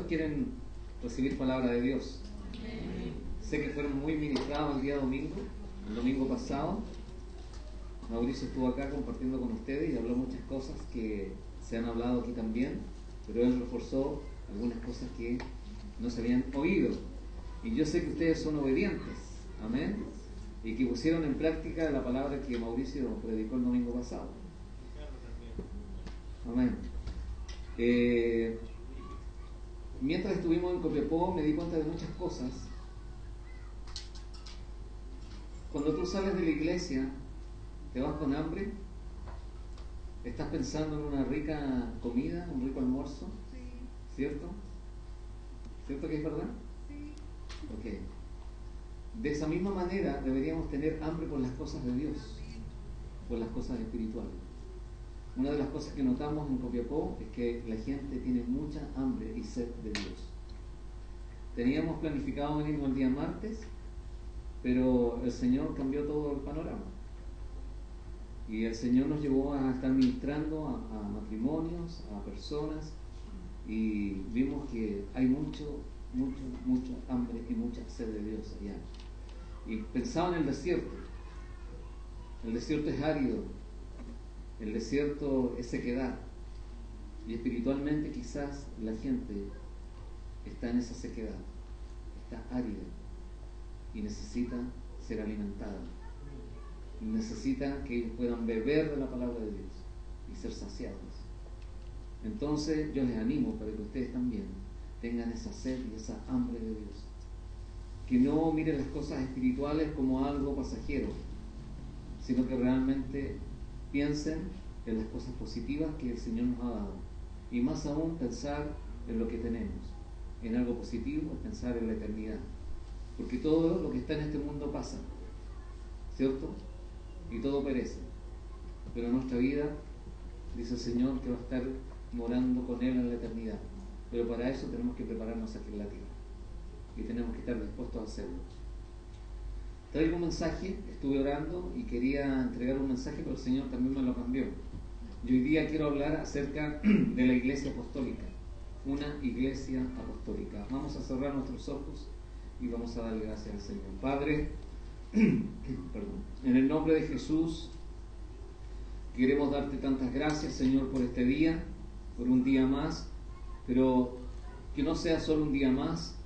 ¿Cuántos quieren recibir palabra de Dios? Sé que fueron muy ministrados el día domingo, el domingo pasado. Mauricio estuvo acá compartiendo con ustedes y habló muchas cosas que se han hablado aquí también, pero él reforzó algunas cosas que no se habían oído. Y yo sé que ustedes son obedientes, amén, y que pusieron en práctica la palabra que Mauricio predicó el domingo pasado. Amén. Mientras estuvimos en Copiapó me di cuenta de muchas cosas. Cuando tú sales de la iglesia, te vas con hambre, estás pensando en una rica comida, un rico almuerzo, ¿cierto? ¿Cierto que es verdad? Sí. Ok. De esa misma manera deberíamos tener hambre por las cosas de Dios, por las cosas espirituales. Una de las cosas que notamos en Copiapó es que la gente tiene mucha hambre y sed de Dios. Teníamos planificado venirnos el día martes, pero el Señor cambió todo el panorama. Y el Señor nos llevó a estar ministrando a matrimonios, a personas, y vimos que hay mucho hambre y mucha sed de Dios allá. Y pensaba en el desierto. El desierto es árido, el desierto es sequedad, y espiritualmente quizás la gente está en esa sequedad, está árida y necesita ser alimentada. Necesitan que ellos puedan beber de la palabra de Dios y ser saciados. Entonces yo les animo para que ustedes también tengan esa sed y esa hambre de Dios, que no miren las cosas espirituales como algo pasajero, sino que realmente piensen en las cosas positivas que el Señor nos ha dado, y más aún pensar en lo que tenemos, en algo positivo, pensar en la eternidad, porque todo lo que está en este mundo pasa, ¿cierto? Y todo perece, pero nuestra vida, dice el Señor, que va a estar morando con Él en la eternidad. Pero para eso tenemos que prepararnos aquí en la tierra, y tenemos que estar dispuestos a hacerlo. Traigo un mensaje, estuve orando y quería entregar un mensaje, pero el Señor también me lo cambió. Y hoy día quiero hablar acerca de la iglesia apostólica, una iglesia apostólica. Vamos a cerrar nuestros ojos y vamos a darle gracias al Señor. Padre, en el nombre de Jesús, queremos darte tantas gracias, Señor, por este día, por un día más, pero que no sea solo un día más,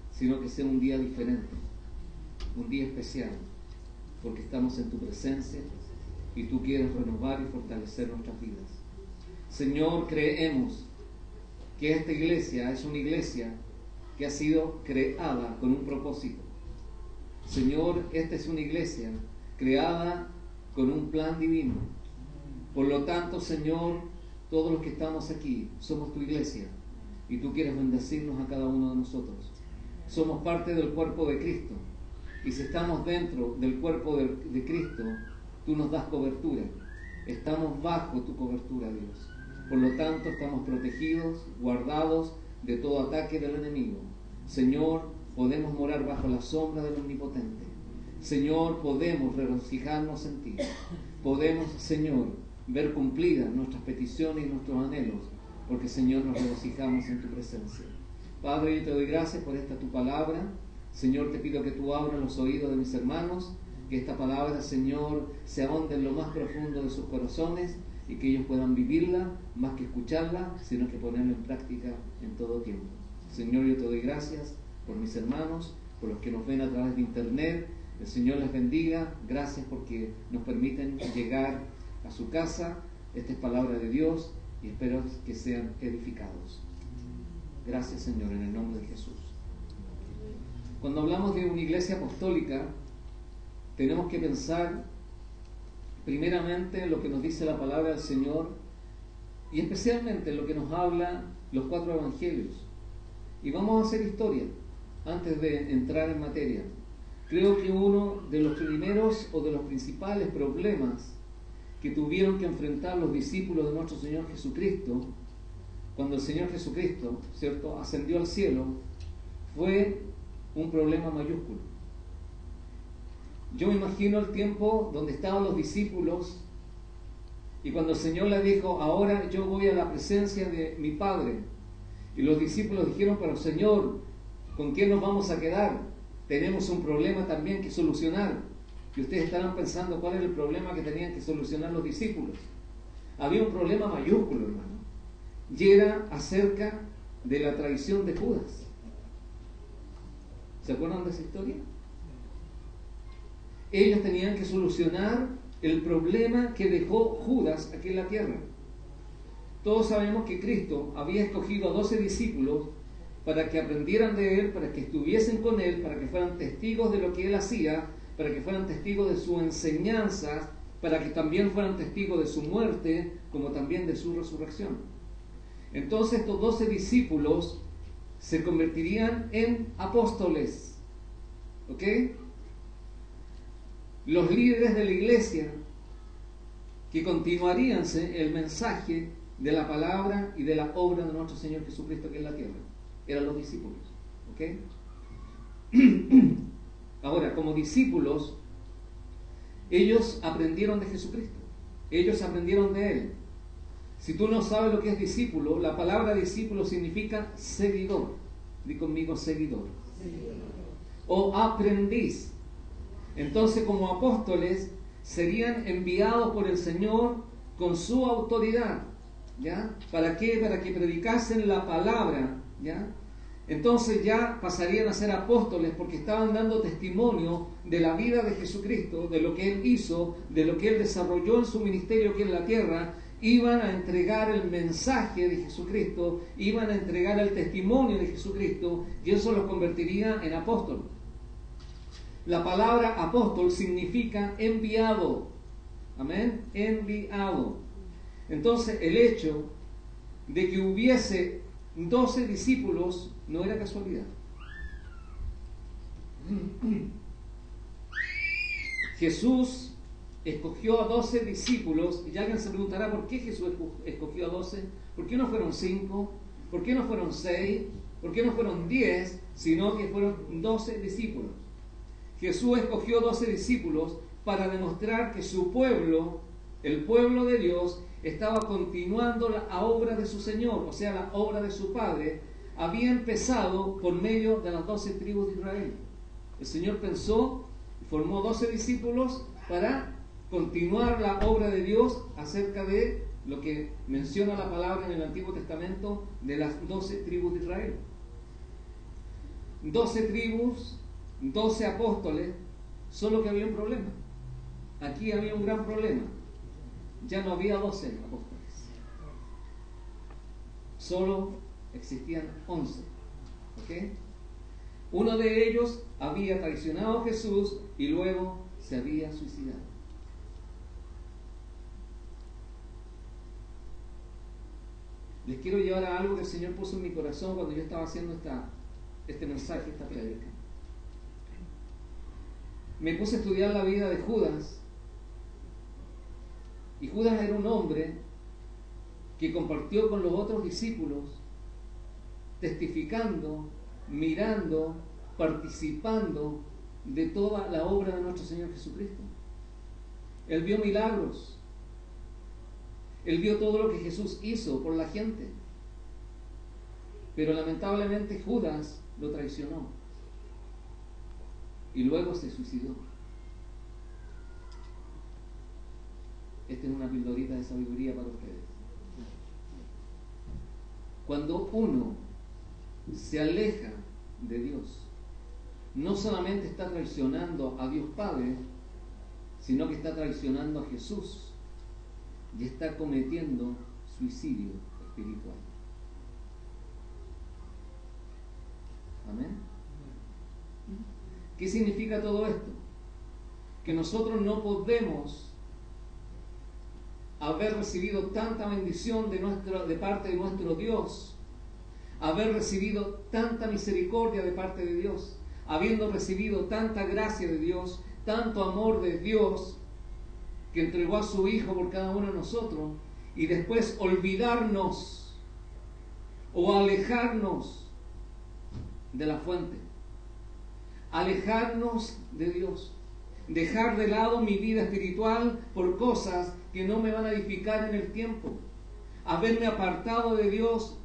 sino que sea un día diferente, un día especial, porque estamos en tu presencia y tú quieres renovar y fortalecer nuestras vidas. Señor, creemos que esta iglesia es una iglesia que ha sido creada con un propósito. Señor, esta es una iglesia creada con un plan divino. Por lo tanto, Señor, todos los que estamos aquí somos tu iglesia y tú quieres bendecirnos a cada uno de nosotros. Somos parte del cuerpo de Cristo, y si estamos dentro del cuerpo de Cristo, tú nos das cobertura. Estamos bajo tu cobertura, Dios. Por lo tanto, estamos protegidos, guardados de todo ataque del enemigo. Señor, podemos morar bajo la sombra del Omnipotente. Señor, podemos regocijarnos en ti. Podemos, Señor, ver cumplidas nuestras peticiones y nuestros anhelos, porque, Señor, nos regocijamos en tu presencia. Padre, yo te doy gracias por esta tu palabra. Señor, te pido que tú abras los oídos de mis hermanos, que esta palabra, Señor, se ahonde en lo más profundo de sus corazones y que ellos puedan vivirla más que escucharla, sino que ponerla en práctica en todo tiempo. Señor, yo te doy gracias por mis hermanos, por los que nos ven a través de internet. El Señor les bendiga. Gracias porque nos permiten llegar a su casa. Esta es palabra de Dios y espero que sean edificados. Gracias, Señor, en el nombre de Jesús. Cuando hablamos de una iglesia apostólica, tenemos que pensar primeramente en lo que nos dice la palabra del Señor y especialmente en lo que nos habla los 4 evangelios. Y vamos a hacer historia antes de entrar en materia. Creo que uno de los primeros o de los principales problemas que tuvieron que enfrentar los discípulos de nuestro Señor Jesucristo, cuando el Señor Jesucristo, ¿cierto?, ascendió al cielo, fue un problema mayúsculo. Yo me imagino el tiempo donde estaban los discípulos y cuando el Señor les dijo: ahora yo voy a la presencia de mi Padre, Y los discípulos dijeron: pero Señor, ¿con quién nos vamos a quedar? Tenemos un problema también que solucionar. Y ustedes estarán pensando cuál era el problema que tenían que solucionar los discípulos. Había un problema mayúsculo, hermano, y era acerca de la traición de Judas. ¿Se acuerdan de esa historia? Ellos tenían que solucionar el problema que dejó Judas aquí en la tierra. Todos sabemos que Cristo había escogido a 12 discípulos para que aprendieran de Él, para que estuviesen con Él, para que fueran testigos de lo que Él hacía, para que fueran testigos de su enseñanza, para que también fueran testigos de su muerte, como también de su resurrección. Entonces estos 12 discípulos se convertirían en apóstoles. ¿Ok? Los líderes de la iglesia que continuarían el mensaje de la palabra y de la obra de nuestro Señor Jesucristo aquí en la tierra. Eran los discípulos. ¿Ok? Ahora, como discípulos, ellos aprendieron de Jesucristo. Ellos aprendieron de Él. Si tú no sabes lo que es discípulo, la palabra discípulo significa seguidor. Di conmigo, seguidor. O aprendiz. Entonces, como apóstoles, serían enviados por el Señor con su autoridad. ¿Ya? ¿Para qué? Para que predicasen la palabra. ¿Ya? Entonces ya pasarían a ser apóstoles porque estaban dando testimonio de la vida de Jesucristo, de lo que Él hizo, de lo que Él desarrolló en su ministerio aquí en la tierra. Iban a entregar el mensaje de Jesucristo, iban a entregar el testimonio de Jesucristo, y eso los convertiría en apóstoles. La palabra apóstol significa enviado. Amén, enviado. Entonces el hecho de que hubiese 12 discípulos no era casualidad. Jesús escogió a 12 discípulos, y alguien se preguntará: ¿por qué Jesús escogió a 12? ¿Por qué no fueron 5? ¿Por qué no fueron 6? ¿Por qué no fueron 10? Sino que fueron 12 discípulos. Jesús escogió 12 discípulos para demostrar que su pueblo, el pueblo de Dios, estaba continuando la obra de su Señor, o sea, la obra de su Padre. Había empezado por medio de las 12 tribus de Israel. El Señor pensó y formó 12 discípulos para continuar la obra de Dios acerca de lo que menciona la palabra en el Antiguo Testamento de las 12 tribus de Israel. 12 tribus, 12 apóstoles, solo que había un problema. Aquí había un gran problema. Ya no había 12 apóstoles. Solo existían 11. ¿Ok? Uno de ellos había traicionado a Jesús y luego se había suicidado. Les quiero llevar a algo que el Señor puso en mi corazón cuando yo estaba haciendo este mensaje, esta prédica. Me puse a estudiar la vida de Judas, y Judas era un hombre que compartió con los otros discípulos, testificando, mirando, participando de toda la obra de nuestro Señor Jesucristo. Él vio milagros, él vio todo lo que Jesús hizo por la gente, pero lamentablemente Judas lo traicionó y luego se suicidó. Esta es una pildorita de sabiduría para ustedes. Cuando uno se aleja de Dios, no solamente está traicionando a Dios Padre, sino que está traicionando a Jesús y está cometiendo suicidio espiritual. Amén. ¿Qué significa todo esto? Que nosotros no podemos haber recibido tanta bendición de parte de nuestro Dios, haber recibido tanta misericordia de parte de Dios, habiendo recibido tanta gracia de Dios, tanto amor de Dios, que entregó a su Hijo por cada uno de nosotros, y después olvidarnos o alejarnos de la fuente, alejarnos de Dios, dejar de lado mi vida espiritual por cosas que no me van a edificar en el tiempo, haberme apartado de Dios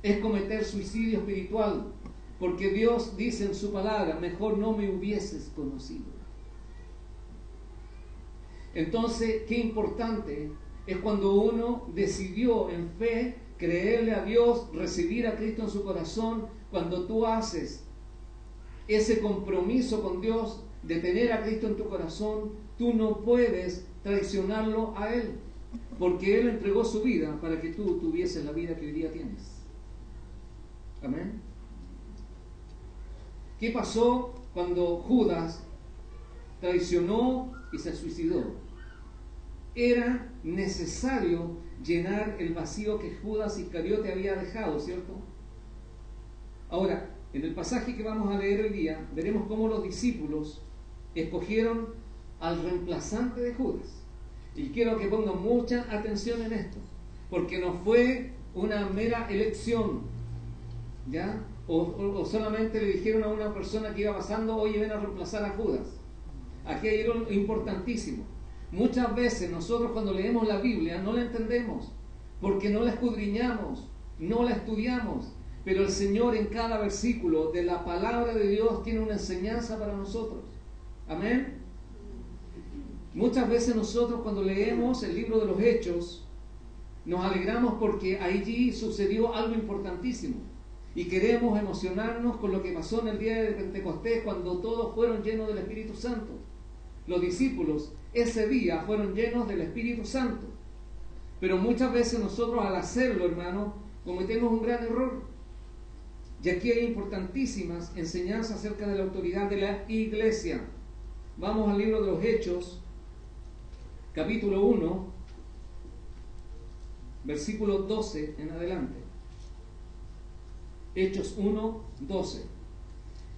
es cometer suicidio espiritual, porque Dios dice en su palabra, mejor no me hubieses conocido. Entonces, qué importante es cuando uno decidió en fe creerle a Dios, recibir a Cristo en su corazón. Cuando tú haces ese compromiso con Dios de tener a Cristo en tu corazón, tú no puedes traicionarlo a Él, porque Él entregó su vida para que tú tuvieses la vida que hoy día tienes. Amén. ¿Qué pasó cuando Judas traicionó y se suicidó? Era necesario llenar el vacío que Judas Iscariote había dejado, ¿cierto? Ahora, en el pasaje que vamos a leer hoy día, veremos cómo los discípulos escogieron al reemplazante de Judas. Y quiero que pongan mucha atención en esto, porque no fue una mera elección, ¿ya? O solamente le dijeron a una persona que iba pasando, oye, ven a reemplazar a Judas. Aquí hay algo importantísimo. Muchas veces nosotros cuando leemos la Biblia no la entendemos, porque no la escudriñamos, no la estudiamos, pero el Señor en cada versículo de la palabra de Dios tiene una enseñanza para nosotros. Amén. Muchas veces nosotros cuando leemos el libro de los Hechos nos alegramos porque allí sucedió algo importantísimo y queremos emocionarnos con lo que pasó en el día de Pentecostés, cuando todos fueron llenos del Espíritu Santo. Los discípulos ese día fueron llenos del Espíritu Santo. Pero muchas veces nosotros al hacerlo, hermano, cometemos un gran error. Y aquí hay importantísimas enseñanzas acerca de la autoridad de la iglesia. Vamos al libro de los Hechos, capítulo 1, versículo 12 en adelante. Hechos 1, 12.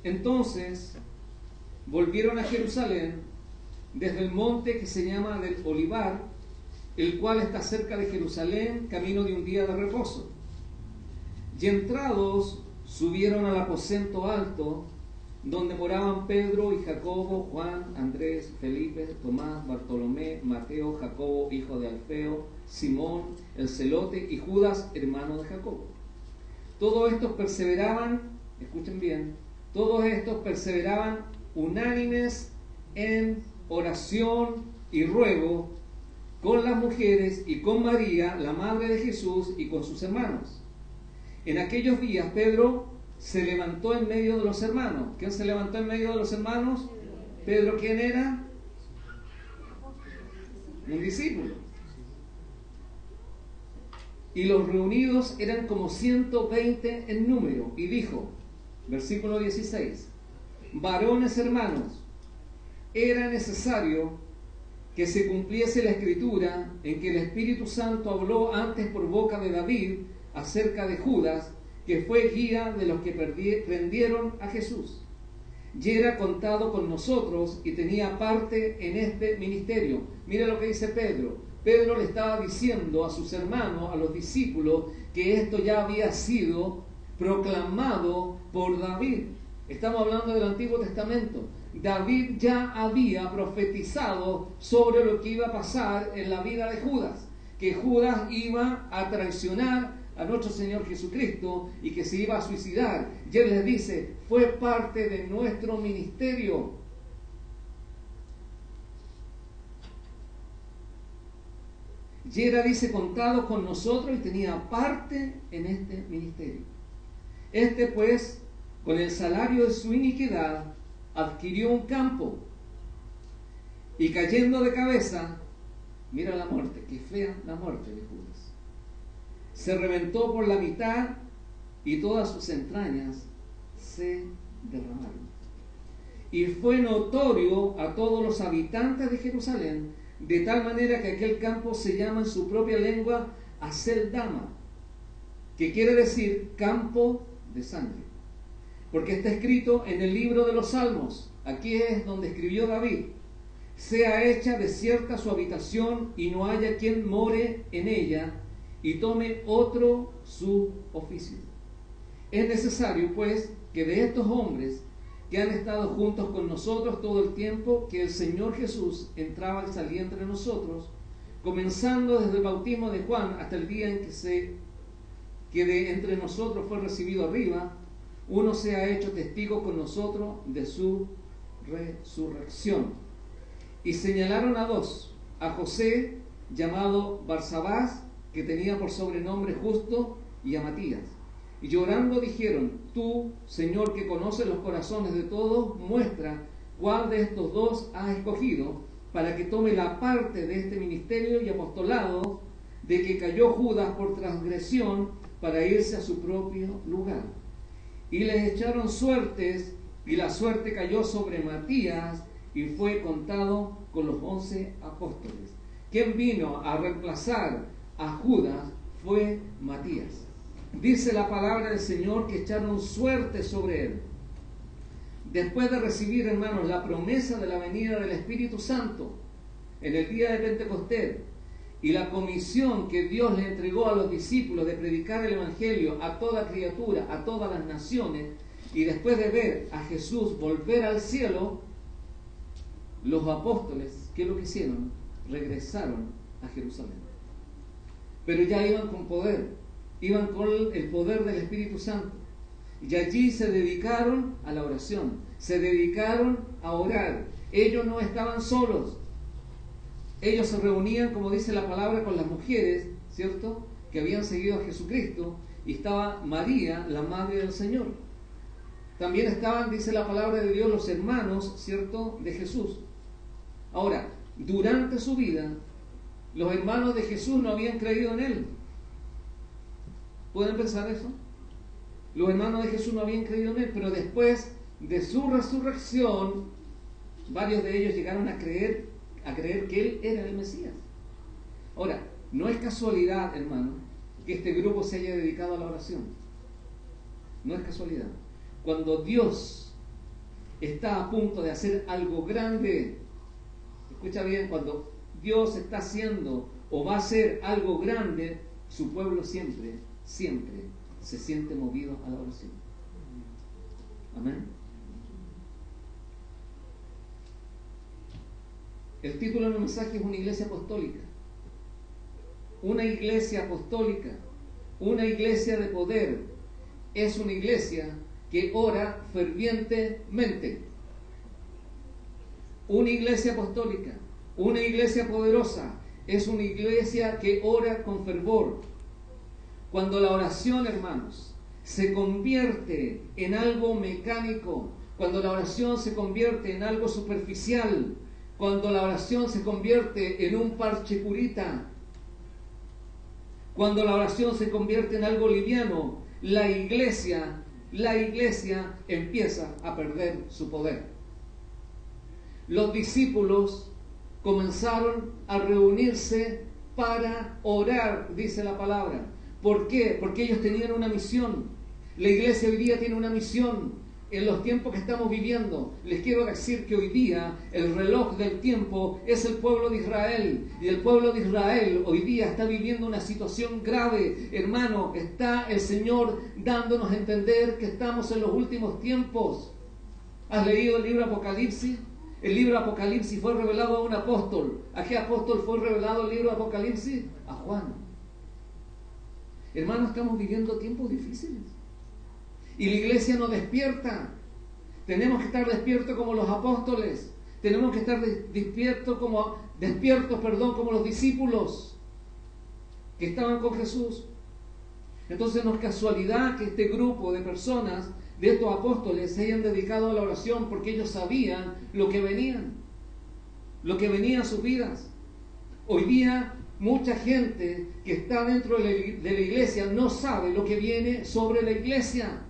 Entonces volvieron a Jerusalén desde el monte que se llama del Olivar, el cual está cerca de Jerusalén, camino de un día de reposo. Y entrados subieron al aposento alto, donde moraban Pedro y Jacobo, Juan, Andrés, Felipe, Tomás, Bartolomé, Mateo, Jacobo, hijo de Alfeo, Simón, el celote, y Judas, hermano de Jacobo. Todos estos perseveraban, escuchen bien, todos estos perseveraban unánimes en oración y ruego con las mujeres y con María, la madre de Jesús, y con sus hermanos. En aquellos días Pedro se levantó en medio de los hermanos. ¿Quién se levantó en medio de los hermanos? Pedro, ¿quién era? Un discípulo. Y los reunidos eran como 120 en número, y dijo, versículo 16, varones hermanos, era necesario que se cumpliese la escritura en que el Espíritu Santo habló antes por boca de David acerca de Judas, que fue guía de los que prendieron a Jesús. Y era contado con nosotros y tenía parte en este ministerio. Mira lo que dice Pedro. Pedro le estaba diciendo a sus hermanos, a los discípulos, que esto ya había sido proclamado por David. Estamos hablando del Antiguo Testamento. David ya había profetizado sobre lo que iba a pasar en la vida de Judas, que Judas iba a traicionar a nuestro Señor Jesucristo y que se iba a suicidar. Y él les dice, fue parte de nuestro ministerio. Y era, dice, contado con nosotros y tenía parte en este ministerio. Este pues, con el salario de su iniquidad, adquirió un campo y cayendo de cabeza, mira la muerte, qué fea la muerte de Judas, se reventó por la mitad y todas sus entrañas se derramaron. Y fue notorio a todos los habitantes de Jerusalén, de tal manera que aquel campo se llama en su propia lengua Aceldama, que quiere decir campo de sangre, porque está escrito en el libro de los Salmos, aquí es donde escribió David, sea hecha desierta su habitación y no haya quien more en ella, y tome otro su oficio. Es necesario, pues, que de estos hombres que han estado juntos con nosotros todo el tiempo que el Señor Jesús entraba y salía entre nosotros, comenzando desde el bautismo de Juan hasta el día en que se que de entre nosotros fue recibido arriba, uno sea hecho testigo con nosotros de su resurrección. Y señalaron a dos, a José, llamado Barsabás, que tenía por sobrenombre Justo, y a Matías. Y llorando dijeron: tú, Señor, que conoces los corazones de todos, muestra cuál de estos dos has escogido, para que tome la parte de este ministerio y apostolado de que cayó Judas por transgresión, para irse a su propio lugar. Y les echaron suertes, y la suerte cayó sobre Matías, y fue contado con los 11 apóstoles. Quien vino a reemplazar a Judas fue Matías. Dice la palabra del Señor que echaron suerte sobre él. Después de recibir, hermanos, la promesa de la venida del Espíritu Santo en el día de Pentecostés y la comisión que Dios le entregó a los discípulos de predicar el Evangelio a toda criatura, a todas las naciones, y después de ver a Jesús volver al cielo, los apóstoles, ¿qué es lo que hicieron? Regresaron a Jerusalén. Pero ya iban con poder, iban con el poder del Espíritu Santo. Y allí se dedicaron a la oración, se dedicaron a orar. Ellos no estaban solos. Ellos se reunían, como dice la palabra, con las mujeres, ¿cierto?, que habían seguido a Jesucristo, y estaba María, la madre del Señor. También estaban, dice la palabra de Dios, los hermanos, ¿cierto?, de Jesús. Ahora, durante su vida, los hermanos de Jesús no habían creído en Él. ¿Pueden pensar eso? Los hermanos de Jesús no habían creído en Él, pero después de su resurrección, varios de ellos llegaron a creer que Él era el Mesías. Ahora, no es casualidad, hermano, que este grupo se haya dedicado a la oración. No es casualidad. Cuando Dios está a punto de hacer algo grande, escucha bien, cuando Dios está haciendo o va a hacer algo grande, su pueblo siempre se siente movido a la oración. Amén. El título del mensaje es una iglesia apostólica. Una iglesia apostólica, una iglesia de poder, es una iglesia que ora fervientemente. Una iglesia apostólica, una iglesia poderosa, es una iglesia que ora con fervor. Cuando la oración, hermanos, se convierte en algo mecánico, cuando la oración se convierte en algo superficial, cuando la oración se convierte en un parche curita, cuando la oración se convierte en algo liviano, la iglesia empieza a perder su poder. Los discípulos comenzaron a reunirse para orar, dice la palabra. ¿Por qué? Porque ellos tenían una misión. La iglesia hoy día tiene una misión. En los tiempos que estamos viviendo, les quiero decir que hoy día el reloj del tiempo es el pueblo de Israel. Y el pueblo de Israel hoy día está viviendo una situación grave. Hermano, está el Señor dándonos a entender que estamos en los últimos tiempos. ¿Has leído el libro Apocalipsis? El libro Apocalipsis fue revelado a un apóstol. ¿A qué apóstol fue revelado el libro Apocalipsis? A Juan. Hermano, estamos viviendo tiempos difíciles. Y la iglesia no despierta. Tenemos que estar despiertos como los apóstoles. Tenemos que estar despiertos como los discípulos que estaban con Jesús. Entonces no es casualidad que este grupo de personas, de estos apóstoles, se hayan dedicado a la oración, porque ellos sabían lo que venía a sus vidas. Hoy día mucha gente que está dentro de la iglesia no sabe lo que viene sobre la iglesia.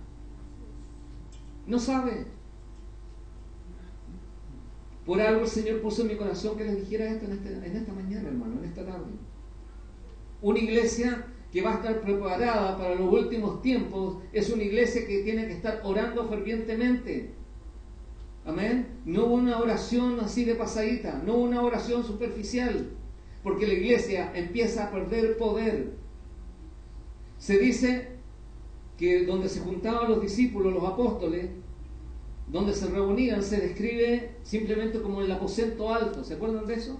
No sabe. Por algo el Señor puso en mi corazón que les dijera esto en esta mañana, hermano, en esta tarde. Una iglesia que va a estar preparada para los últimos tiempos es una iglesia que tiene que estar orando fervientemente. Amén. No una oración así de pasadita, no una oración superficial, porque la iglesia empieza a perder poder. Se dice que donde se juntaban los discípulos, los apóstoles, donde se reunían, se describe simplemente como el aposento alto. ¿Se acuerdan de eso?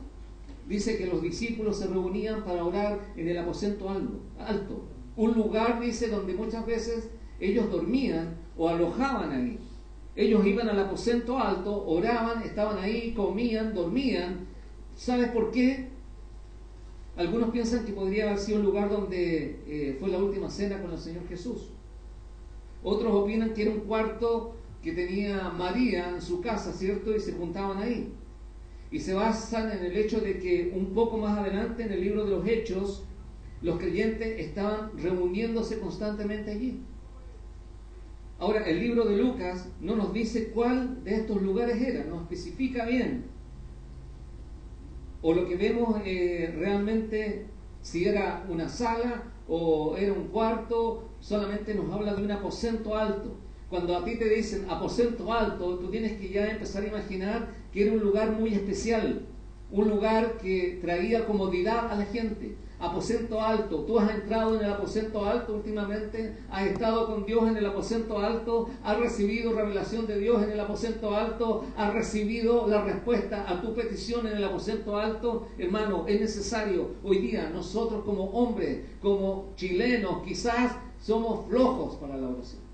Dice que los discípulos se reunían para orar en el aposento alto, Un lugar, dice, donde muchas veces ellos dormían o alojaban ahí. Ellos iban al aposento alto, oraban, estaban ahí, comían, dormían. ¿Sabes por qué? Algunos piensan que podría haber sido un lugar donde fue la última cena con el Señor Jesús. Otros opinan que era un cuarto que tenía María en su casa, ¿cierto? Y se juntaban ahí. Y se basan en el hecho de que un poco más adelante en el libro de los Hechos, los creyentes estaban reuniéndose constantemente allí. Ahora, el libro de Lucas no nos dice cuál de estos lugares era, no especifica bien. O lo que vemos realmente, si era una sala o era un cuarto, solamente nos habla de un aposento alto. Cuando a ti te dicen aposento alto, tú tienes que ya empezar a imaginar que era un lugar muy especial, un lugar que traía comodidad a la gente. Aposento alto, tú has entrado en el aposento alto últimamente, has estado con Dios en el aposento alto, has recibido revelación de Dios en el aposento alto, has recibido la respuesta a tu petición en el aposento alto. Hermano, es necesario hoy día, nosotros como hombres, como chilenos, quizás somos flojos para la oración.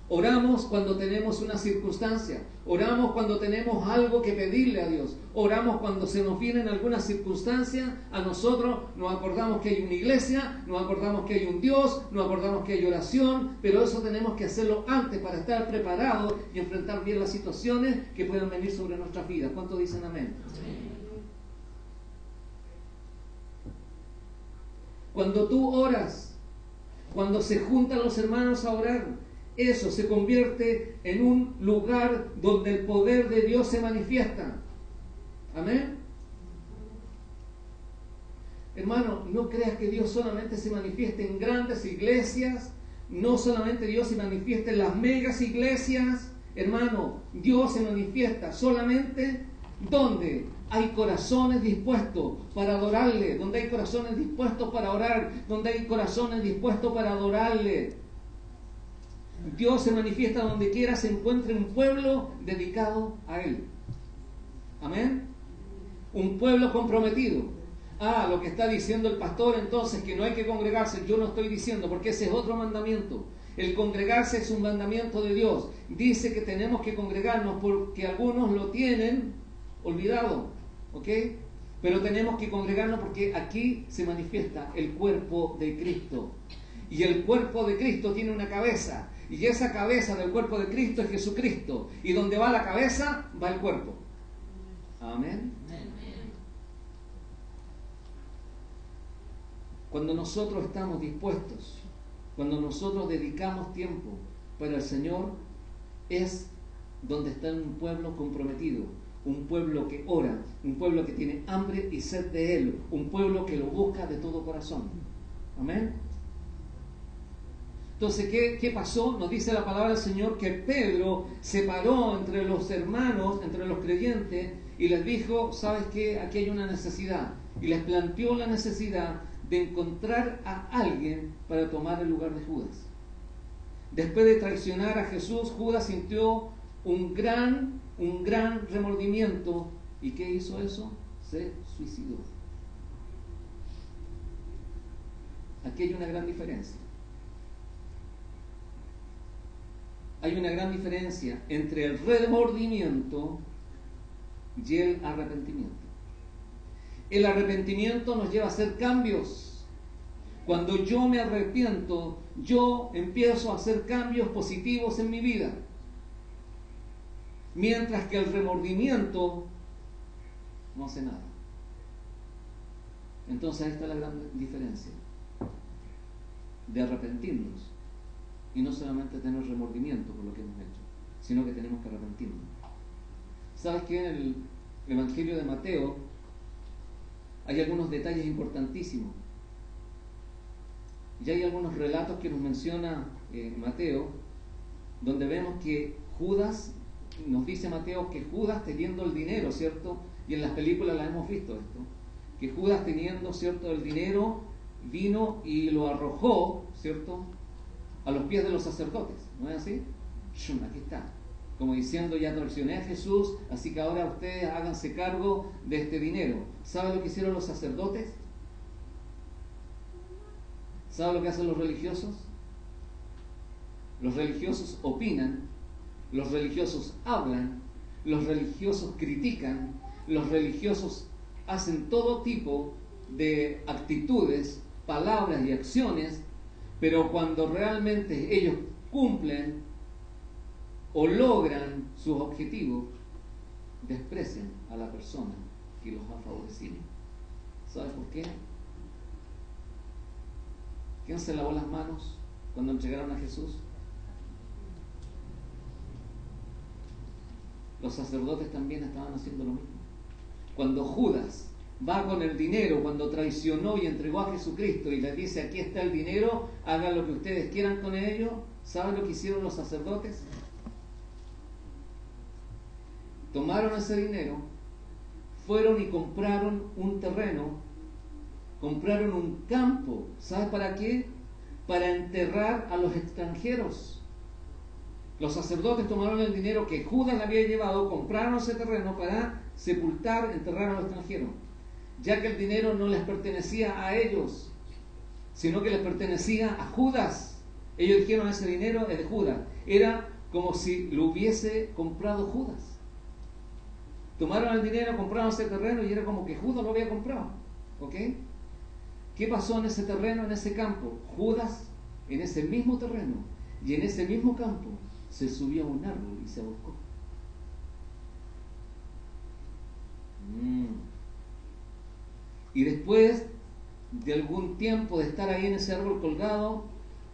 Oramos cuando tenemos una circunstancia, oramos cuando tenemos algo que pedirle a Dios, oramos cuando se nos viene en alguna circunstancia, a nosotros nos acordamos que hay una iglesia, nos acordamos que hay un Dios, nos acordamos que hay oración, pero eso tenemos que hacerlo antes para estar preparados y enfrentar bien las situaciones que puedan venir sobre nuestras vidas. ¿Cuántos dicen amén? Cuando tú oras, cuando se juntan los hermanos a orar, eso se convierte en un lugar donde el poder de Dios se manifiesta. Amén. Hermano, no creas que Dios solamente se manifieste en grandes iglesias, no solamente Dios se manifiesta en las megas iglesias. Hermano, Dios se manifiesta solamente donde hay corazones dispuestos para adorarle, donde hay corazones dispuestos para orar, donde hay corazones dispuestos para adorarle. Dios se manifiesta donde quiera se encuentre un pueblo dedicado a Él. Amén. Un pueblo comprometido. Lo que está diciendo el pastor entonces, que no hay que congregarse, yo no estoy diciendo, porque ese es otro mandamiento. El congregarse es un mandamiento de Dios. Dice que tenemos que congregarnos porque algunos lo tienen olvidado, ¿ok? Pero tenemos que congregarnos porque aquí se manifiesta el cuerpo de Cristo. Y el cuerpo de Cristo tiene una cabeza. Y esa cabeza del cuerpo de Cristo es Jesucristo. Y donde va la cabeza, va el cuerpo. Amén. Cuando nosotros estamos dispuestos, cuando nosotros dedicamos tiempo para el Señor, es donde está un pueblo comprometido, un pueblo que ora, un pueblo que tiene hambre y sed de Él, un pueblo que lo busca de todo corazón. Amén. Entonces, ¿qué pasó? Nos dice la palabra del Señor que Pedro se paró entre los hermanos, entre los creyentes, y les dijo, ¿sabes qué? Aquí hay una necesidad. Y les planteó la necesidad de encontrar a alguien para tomar el lugar de Judas. Después de traicionar a Jesús, Judas sintió un gran remordimiento. ¿Y qué hizo eso? Se suicidó. Aquí hay una gran diferencia. Hay una gran diferencia entre el remordimiento y el arrepentimiento. El arrepentimiento nos lleva a hacer cambios. Cuando yo me arrepiento, yo empiezo a hacer cambios positivos en mi vida. Mientras que el remordimiento no hace nada. Entonces ahí está la gran diferencia de arrepentirnos y no solamente tener remordimiento por lo que hemos hecho, sino que tenemos que arrepentirnos. ¿Sabes que en el Evangelio de Mateo hay algunos detalles importantísimos? Y hay algunos relatos que nos menciona Mateo, donde vemos que Judas, nos dice Mateo que Judas teniendo el dinero, ¿cierto? Y en las películas la hemos visto esto, que Judas teniendo, ¿cierto?, el dinero, vino y lo arrojó, ¿cierto?, a los pies de los sacerdotes. ¿No es así? Aquí está. Como diciendo, ya traicioné a Jesús, así que ahora ustedes háganse cargo de este dinero. ¿Saben lo que hicieron los sacerdotes? ¿Sabe lo que hacen los religiosos? Los religiosos opinan, los religiosos hablan, los religiosos critican, los religiosos hacen todo tipo de actitudes, palabras y acciones, pero cuando realmente ellos cumplen o logran sus objetivos, desprecian a la persona que los ha favorecido. ¿Sabes por qué? ¿Quién se lavó las manos cuando entregaron a Jesús? Los sacerdotes también estaban haciendo lo mismo. Cuando Judas va con el dinero, cuando traicionó y entregó a Jesucristo y les dice: aquí está el dinero, hagan lo que ustedes quieran con ello, ¿saben lo que hicieron los sacerdotes? Tomaron ese dinero, fueron y compraron un terreno, compraron un campo. ¿Sabes para qué? Para enterrar a los extranjeros. Los sacerdotes tomaron el dinero que Judas le había llevado, compraron ese terreno para sepultar, enterrar a los extranjeros, ya que el dinero no les pertenecía a ellos, sino que les pertenecía a Judas. Ellos dijeron: ese dinero es de Judas. Era como si lo hubiese comprado Judas. Tomaron el dinero, compraron ese terreno y era como que Judas lo había comprado. ¿Ok? ¿Qué pasó en ese terreno, en ese campo? Judas, en ese mismo terreno y en ese mismo campo, se subió a un árbol y se ahorcó. Y después de algún tiempo de estar ahí en ese árbol colgado,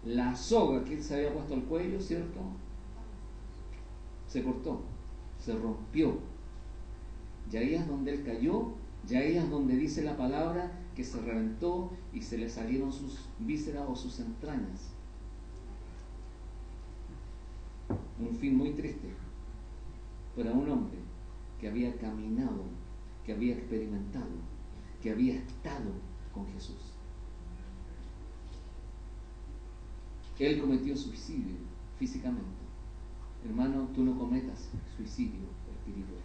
la soga que él se había puesto al cuello, ¿cierto?, se cortó, se rompió. Y ahí es donde él cayó, y ahí es donde dice la palabra que se reventó y se le salieron sus vísceras o sus entrañas. Un fin muy triste para un hombre que había caminado, que había experimentado, que había estado con Jesús. Él cometió suicidio físicamente. Hermano, tú no cometas suicidio espiritual.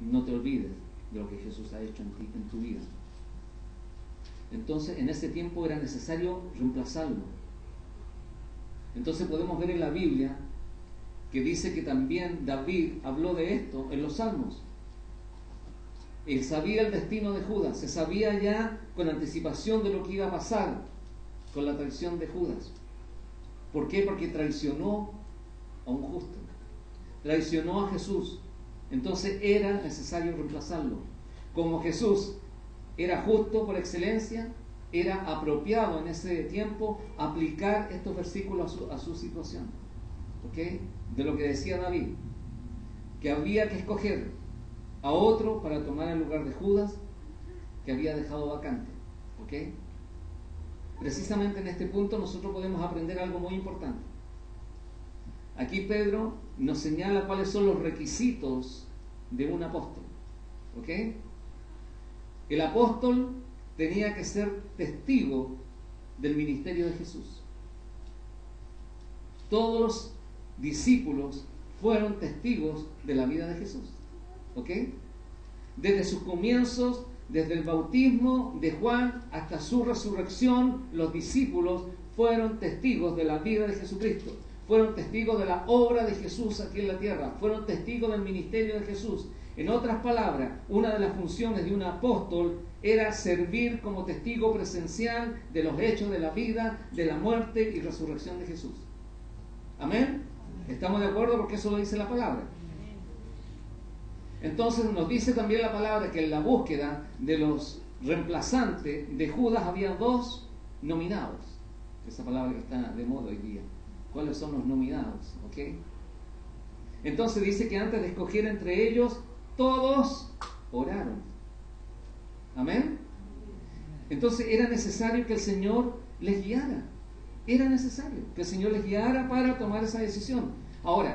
No te olvides de lo que Jesús ha hecho en ti, en tu vida. Entonces, en ese tiempo era necesario reemplazarlo. Entonces podemos ver en la Biblia que dice que también David habló de esto en los Salmos. Él sabía el destino de Judas, se sabía ya con anticipación de lo que iba a pasar con la traición de Judas. ¿Por qué? Porque traicionó a un justo, traicionó a Jesús. Entonces era necesario reemplazarlo. Como Jesús era justo por excelencia, era apropiado en ese tiempo aplicar estos versículos a su situación. ¿Ok? De lo que decía David, que había que escoger a otro para tomar el lugar de Judas, que había dejado vacante. ¿Ok? Precisamente en este punto nosotros podemos aprender algo muy importante. Aquí Pedro nos señala cuáles son los requisitos de un apóstol. ¿Ok? El apóstol tenía que ser testigo del ministerio de Jesús. Todos los discípulos fueron testigos de la vida de Jesús. ¿Ok? Desde sus comienzos, desde el bautismo de Juan hasta su resurrección, los discípulos fueron testigos de la vida de Jesucristo. Fueron testigos de la obra de Jesús aquí en la tierra. Fueron testigos del ministerio de Jesús. En otras palabras, una de las funciones de un apóstol era servir como testigo presencial de los hechos de la vida, de la muerte y resurrección de Jesús. ¿Amén? ¿Estamos de acuerdo? Porque eso lo dice la palabra. Entonces nos dice también la palabra que en la búsqueda de los reemplazantes de Judas había dos nominados. Esa palabra que está de moda hoy día. ¿Cuáles son los nominados? ¿Ok? Entonces dice que antes de escoger entre ellos, todos oraron. ¿Amén? Entonces era necesario que el Señor les guiara. Era necesario que el Señor les guiara para tomar esa decisión. Ahora,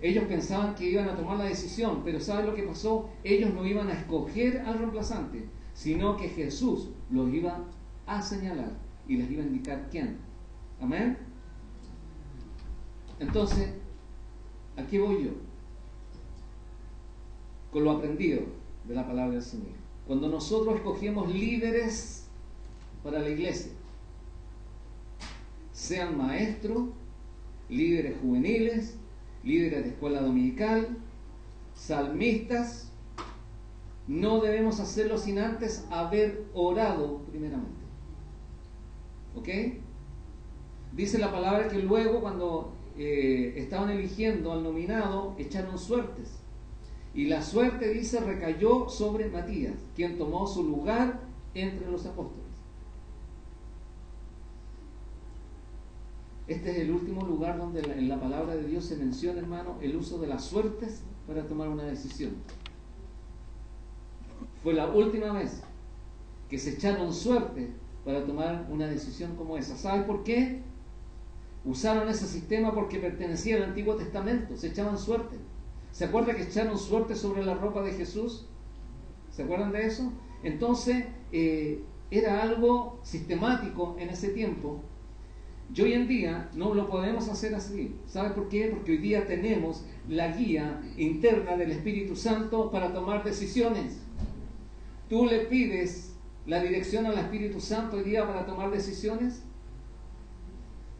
ellos pensaban que iban a tomar la decisión, pero ¿saben lo que pasó? Ellos no iban a escoger al reemplazante, sino que Jesús los iba a señalar y les iba a indicar quién. ¿Amén? Entonces, ¿a qué voy yo? Con lo aprendido de la palabra del Señor. Cuando nosotros escogemos líderes para la iglesia. Sean maestros, líderes juveniles, líderes de escuela dominical, salmistas. No debemos hacerlo sin antes haber orado primeramente. ¿Ok? Dice la palabra que luego cuando estaban eligiendo al nominado, echaron suertes. Y la suerte, dice, recayó sobre Matías, quien tomó su lugar entre los apóstoles. Este es el último lugar donde en la palabra de Dios se menciona, hermano, el uso de las suertes para tomar una decisión. Fue la última vez que se echaron suerte para tomar una decisión como esa. ¿Sabe por qué? Usaron ese sistema porque pertenecía al Antiguo Testamento. Se echaban suerte. ¿Se acuerda que echaron suerte sobre la ropa de Jesús? ¿Se acuerdan de eso? Entonces, era algo sistemático en ese tiempo. Y hoy en día no lo podemos hacer así. ¿Sabe por qué? Porque hoy día tenemos la guía interna del Espíritu Santo para tomar decisiones. ¿Tú le pides la dirección al Espíritu Santo hoy día para tomar decisiones?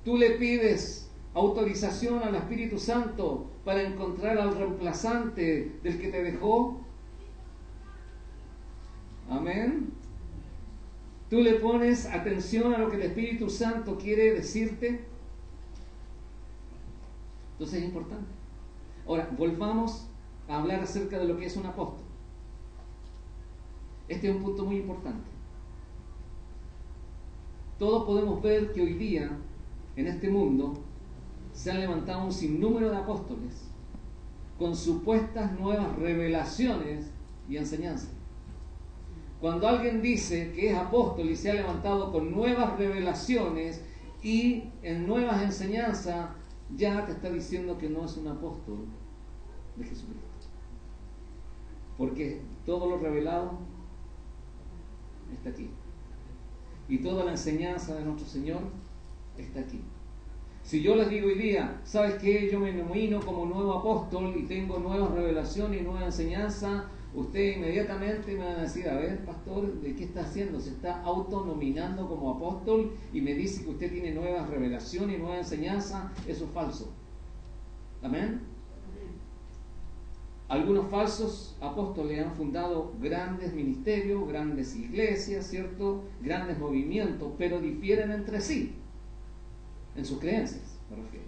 ¿Tú le pides autorización al Espíritu Santo para encontrar al reemplazante del que te dejó? Amén. ¿Tú le pones atención a lo que el Espíritu Santo quiere decirte? Entonces es importante. Ahora, volvamos a hablar acerca de lo que es un apóstol. Este es un punto muy importante. Todos podemos ver que hoy día, en este mundo, se han levantado un sinnúmero de apóstoles con supuestas nuevas revelaciones y enseñanzas. Cuando alguien dice que es apóstol y se ha levantado con nuevas revelaciones y en nuevas enseñanzas, ya te está diciendo que no es un apóstol de Jesucristo. Porque todo lo revelado está aquí. Y toda la enseñanza de nuestro Señor está aquí. Si yo les digo hoy día, ¿sabes qué? Yo me nomino como nuevo apóstol y tengo nuevas revelaciones y nueva enseñanza, usted inmediatamente me va a decir, a ver, pastor, ¿de qué está haciendo? Se está autonominando como apóstol y me dice que usted tiene nuevas revelaciones y nueva enseñanza. Eso es falso. ¿Amén? Algunos falsos apóstoles han fundado grandes ministerios, grandes iglesias, ¿cierto? Grandes movimientos, pero difieren entre sí, en sus creencias, me refiero,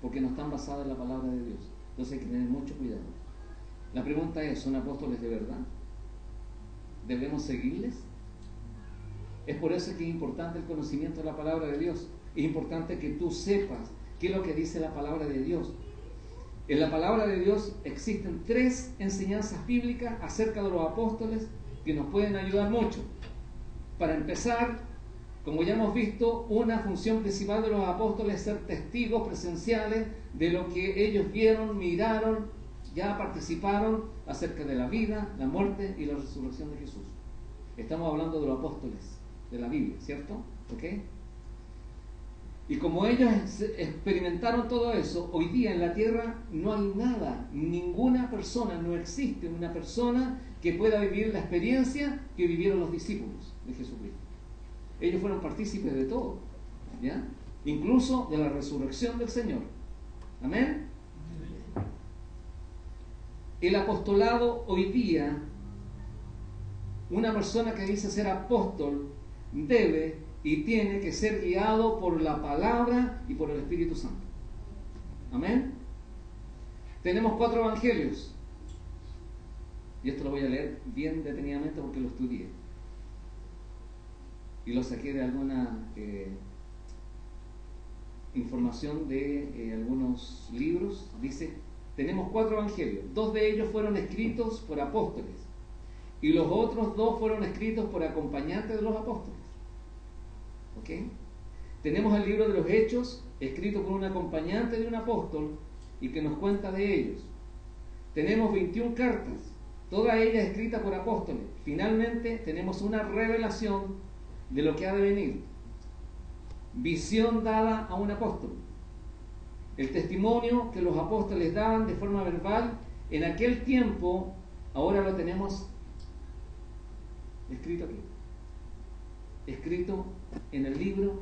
porque no están basadas en la palabra de Dios. Entonces hay que tener mucho cuidado. La pregunta es, ¿son apóstoles de verdad? ¿Debemos seguirles? Es por eso que es importante el conocimiento de la palabra de Dios. Es importante que tú sepas qué es lo que dice la palabra de Dios. En la palabra de Dios existen 3 enseñanzas bíblicas acerca de los apóstoles que nos pueden ayudar mucho. Para empezar, como ya hemos visto, una función principal de los apóstoles es ser testigos presenciales de lo que ellos vieron, miraron, ya participaron acerca de la vida, la muerte y la resurrección de Jesús. Estamos hablando de los apóstoles de la Biblia, ¿cierto? ¿Ok? Y como ellos experimentaron todo eso, hoy día en la tierra no hay nada, ninguna persona, no existe una persona que pueda vivir la experiencia que vivieron los discípulos de Jesucristo. Ellos fueron partícipes de todo, ¿ya? Incluso de la resurrección del Señor. ¿Amén? El apostolado hoy día, una persona que dice ser apóstol debe y tiene que ser guiado por la palabra y por el Espíritu Santo. Amén. Tenemos 4 evangelios. Y esto lo voy a leer bien detenidamente porque lo estudié. Y lo saqué de alguna información de algunos libros. Dice, tenemos 4 evangelios. 2 de ellos fueron escritos por apóstoles. Y los otros 2 fueron escritos por acompañantes de los apóstoles. ¿Ok? Tenemos el libro de los Hechos, escrito por un acompañante de un apóstol y que nos cuenta de ellos. Tenemos 21 cartas, todas ellas escritas por apóstoles. Finalmente tenemos una revelación de lo que ha de venir. Visión dada a un apóstol. El testimonio que los apóstoles daban de forma verbal en aquel tiempo, ahora lo tenemos escrito aquí. escrito en el libro,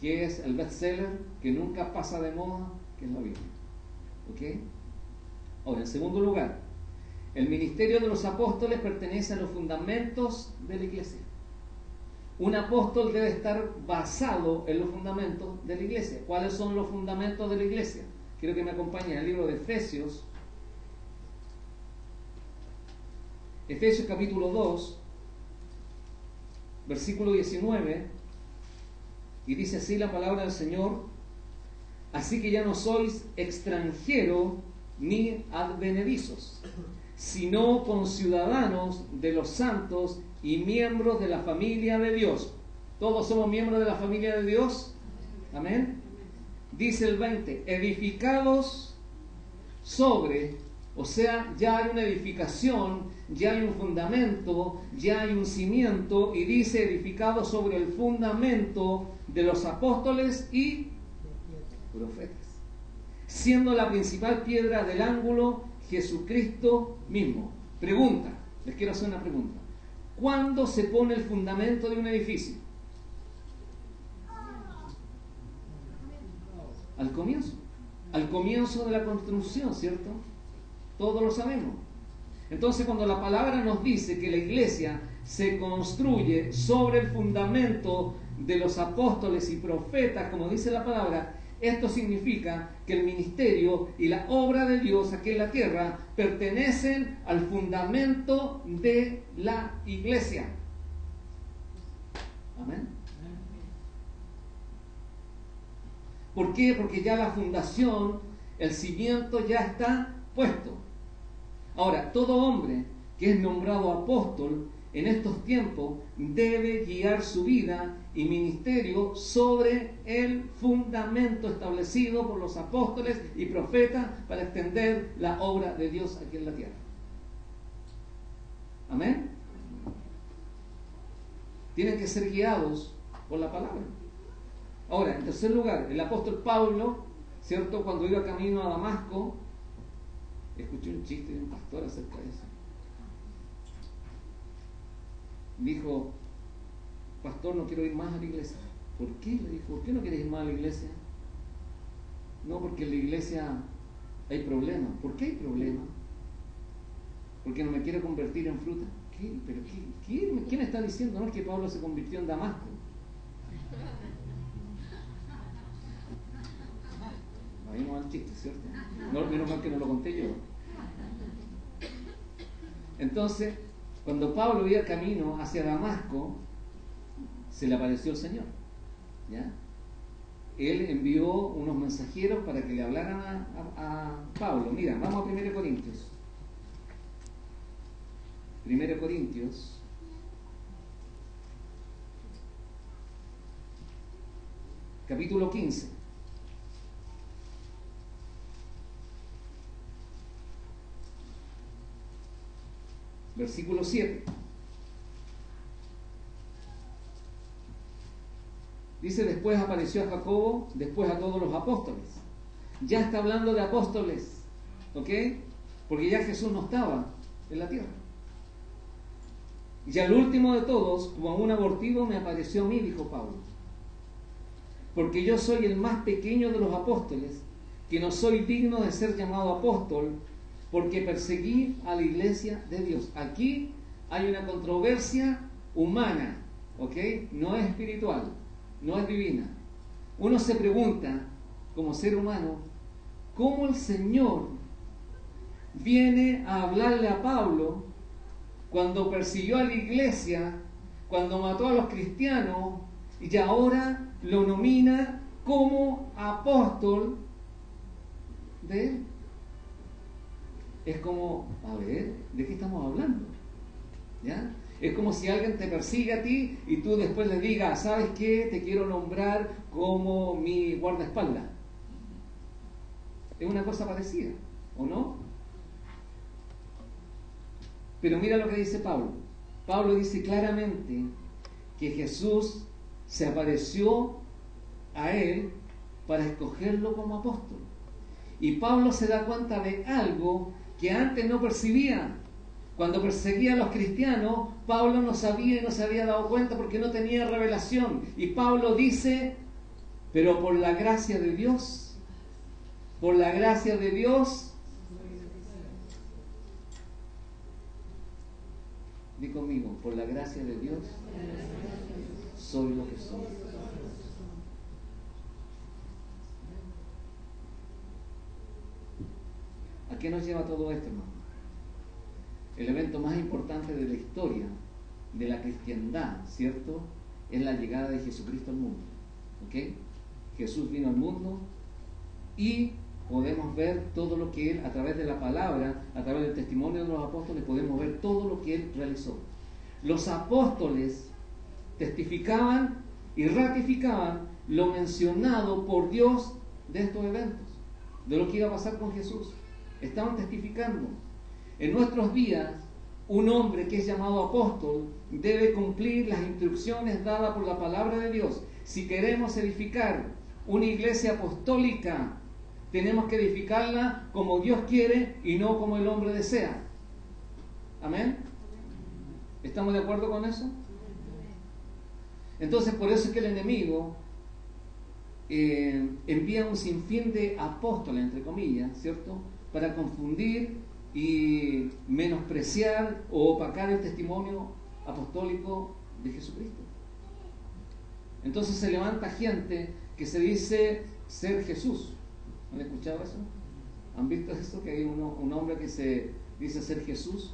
que es el bestseller, que nunca pasa de moda, que es la Biblia. ¿Ok? Ahora, en segundo lugar, el ministerio de los apóstoles pertenece a los fundamentos de la iglesia. Un apóstol debe estar basado en los fundamentos de la iglesia. ¿Cuáles son los fundamentos de la iglesia? Quiero que me acompañen al libro de Efesios. Efesios capítulo 2, versículo 19, y dice así la palabra del Señor: así que ya no sois extranjeros ni advenedizos, sino conciudadanos de los santos y miembros de la familia de Dios. ¿Todos somos miembros de la familia de Dios? Amén. Dice el 20, edificados sobre, o sea, ya hay una edificación, ya hay un fundamento, ya hay un cimiento, y dice edificados sobre el fundamento de los apóstoles y profetas, siendo la principal piedra del ángulo Jesucristo mismo. Pregunta, les quiero hacer una pregunta. ¿Cuándo se pone el fundamento de un edificio? Al comienzo de la construcción, ¿cierto? Todos lo sabemos. Entonces, cuando la palabra nos dice que la iglesia se construye sobre el fundamento de los apóstoles y profetas, como dice la palabra, esto significa que el ministerio y la obra de Dios aquí en la tierra pertenecen al fundamento de la iglesia. Amén. ¿Por qué? Porque ya la fundación, el cimiento ya está puesto. Ahora, todo hombre que es nombrado apóstol en estos tiempos debe guiar su vida y ministerio sobre el fundamento establecido por los apóstoles y profetas para extender la obra de Dios aquí en la tierra. Amén. Tienen que ser guiados por la palabra. Ahora, en tercer lugar, el apóstol Pablo, ¿cierto? Cuando iba camino a Damasco, escuché un chiste de un pastor acerca de eso. Dijo: pastor, no quiero ir más a la iglesia. ¿Por qué? Le dijo: ¿por qué no quieres ir más a la iglesia? No, porque en la iglesia hay problemas. ¿Por qué hay problemas? Porque no me quiero convertir en fruta. ¿Qué? ¿Pero qué? ¿Quién está diciendo? No, es que Pablo se convirtió en Damasco. Ahí no va el chiste, ¿cierto? No, menos mal que no lo conté yo. Entonces, cuando Pablo iba camino hacia Damasco, se le apareció el Señor, ¿ya? Él envió unos mensajeros para que le hablaran a Pablo. Mira, vamos a 1 Corintios. 1 Corintios. Capítulo 15. Versículo 7. Dice: después apareció a Jacobo, después a todos los apóstoles. Ya está hablando de apóstoles, ¿ok? Porque ya Jesús no estaba en la tierra. Y al último de todos, como un abortivo, me apareció a mí, dijo Pablo. Porque yo soy el más pequeño de los apóstoles, que no soy digno de ser llamado apóstol, porque perseguí a la iglesia de Dios. Aquí hay una controversia humana, ¿ok? No es espiritual, no es divina. Uno se pregunta, como ser humano, ¿cómo el Señor viene a hablarle a Pablo cuando persiguió a la iglesia, cuando mató a los cristianos, y ahora lo nomina como apóstol de él? Es como, a ver, ¿de qué estamos hablando? ¿Ya? Es como si alguien te persigue a ti y tú después le digas: ¿sabes qué? Te quiero nombrar como mi guardaespaldas. Es una cosa parecida, ¿o no? Pero mira lo que dice Pablo. Pablo dice claramente que Jesús se apareció a él para escogerlo como apóstol. Y Pablo se da cuenta de algo que antes no percibía. Cuando perseguía a los cristianos, Pablo no sabía y no se había dado cuenta porque no tenía revelación. Y Pablo dice, pero por la gracia de Dios, por la gracia de Dios, di conmigo, por la gracia de Dios, soy lo que soy. ¿A qué nos lleva todo esto, hermano? El evento más importante de la historia de la cristiandad, ¿cierto?, es la llegada de Jesucristo al mundo. ¿Ok? Jesús vino al mundo y podemos ver todo lo que Él, a través de la palabra, a través del testimonio de los apóstoles, podemos ver todo lo que Él realizó. Los apóstoles testificaban y ratificaban lo mencionado por Dios de estos eventos, de lo que iba a pasar con Jesús. Estaban testificando. En nuestros días, un hombre que es llamado apóstol debe cumplir las instrucciones dadas por la palabra de Dios. Si queremos edificar una iglesia apostólica, tenemos que edificarla como Dios quiere y no como el hombre desea. ¿Amén? ¿Estamos de acuerdo con eso? Entonces, por eso es que el enemigo envía un sinfín de apóstoles, entre comillas, ¿cierto?, para confundir y menospreciar o opacar el testimonio apostólico de Jesucristo. Entonces se levanta gente que se dice ser Jesús. ¿Han escuchado eso? ¿Han visto eso? Que hay un hombre que se dice ser Jesús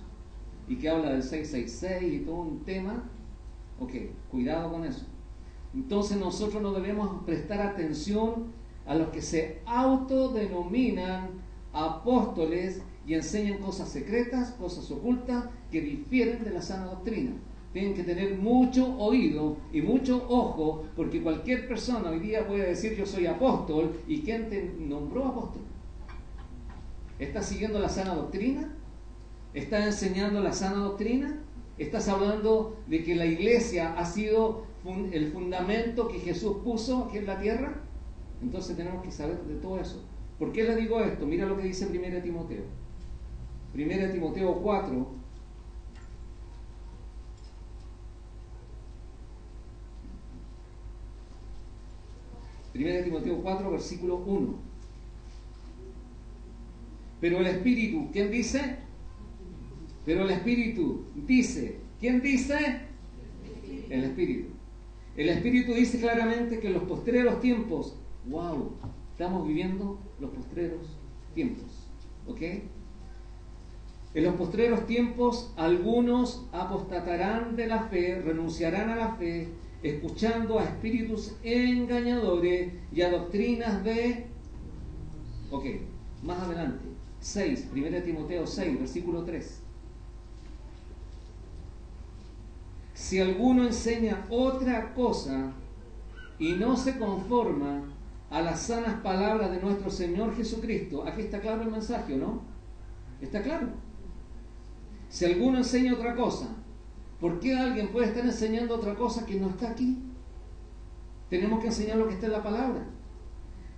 y que habla del 666 y todo un tema. Ok, cuidado con eso. Entonces nosotros no debemos prestar atención a los que se autodenominan apóstoles y enseñan cosas secretas, cosas ocultas que difieren de la sana doctrina. Tienen que tener mucho oído y mucho ojo, porque cualquier persona hoy día puede decir yo soy apóstol. ¿Y quién te nombró apóstol? ¿Estás siguiendo la sana doctrina? ¿Estás enseñando la sana doctrina? ¿Estás hablando de que la iglesia ha sido el fundamento que Jesús puso aquí en la tierra? Entonces tenemos que saber de todo eso. ¿Por qué le digo esto? Mira lo que dice 1 Timoteo. 1 Timoteo 4. Timoteo 4, versículo 1. Pero el Espíritu, ¿quién dice? Pero el Espíritu dice, ¿quién dice? El Espíritu. El Espíritu dice claramente que en los postreros tiempos, wow, estamos viviendo los postreros tiempos, ¿ok? En los postreros tiempos algunos apostatarán de la fe, renunciarán a la fe, escuchando a espíritus engañadores y a doctrinas de... Ok, más adelante, 1 Timoteo 6, versículo 3. Si alguno enseña otra cosa y no se conforma a las sanas palabras de nuestro Señor Jesucristo, aquí está claro el mensaje, ¿o no? ¿Está claro? Si alguno enseña otra cosa, ¿por qué alguien puede estar enseñando otra cosa que no está aquí? Tenemos que enseñar lo que está en la palabra.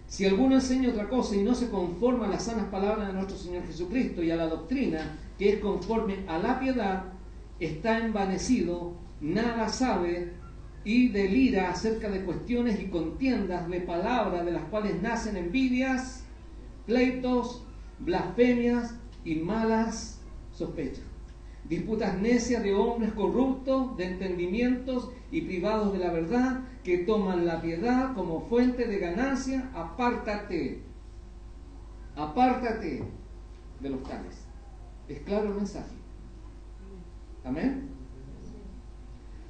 Si alguno enseña otra cosa y no se conforma a las sanas palabras de nuestro Señor Jesucristo y a la doctrina que es conforme a la piedad, está envanecido, nada sabe y delira acerca de cuestiones y contiendas de palabras de las cuales nacen envidias, pleitos, blasfemias y malas sospechas. Disputas necias de hombres corruptos, de entendimientos y privados de la verdad, que toman la piedad como fuente de ganancia. Apártate de los tales. ¿Es claro el mensaje? ¿Amén?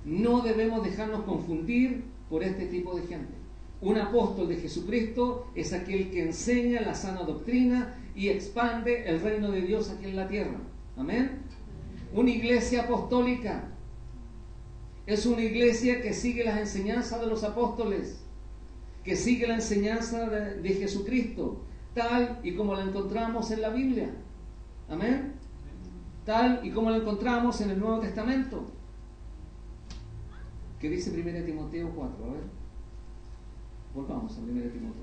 No debemos dejarnos confundir por este tipo de gente. Un apóstol de Jesucristo es aquel que enseña la sana doctrina y expande el reino de Dios aquí en la tierra. ¿Amén? Una iglesia apostólica es una iglesia que sigue las enseñanzas de los apóstoles, que sigue la enseñanza de Jesucristo, tal y como la encontramos en la Biblia. ¿Amén? Tal y como la encontramos en el Nuevo Testamento. ¿Qué dice 1 Timoteo 4? A ver, volvamos a 1 Timoteo.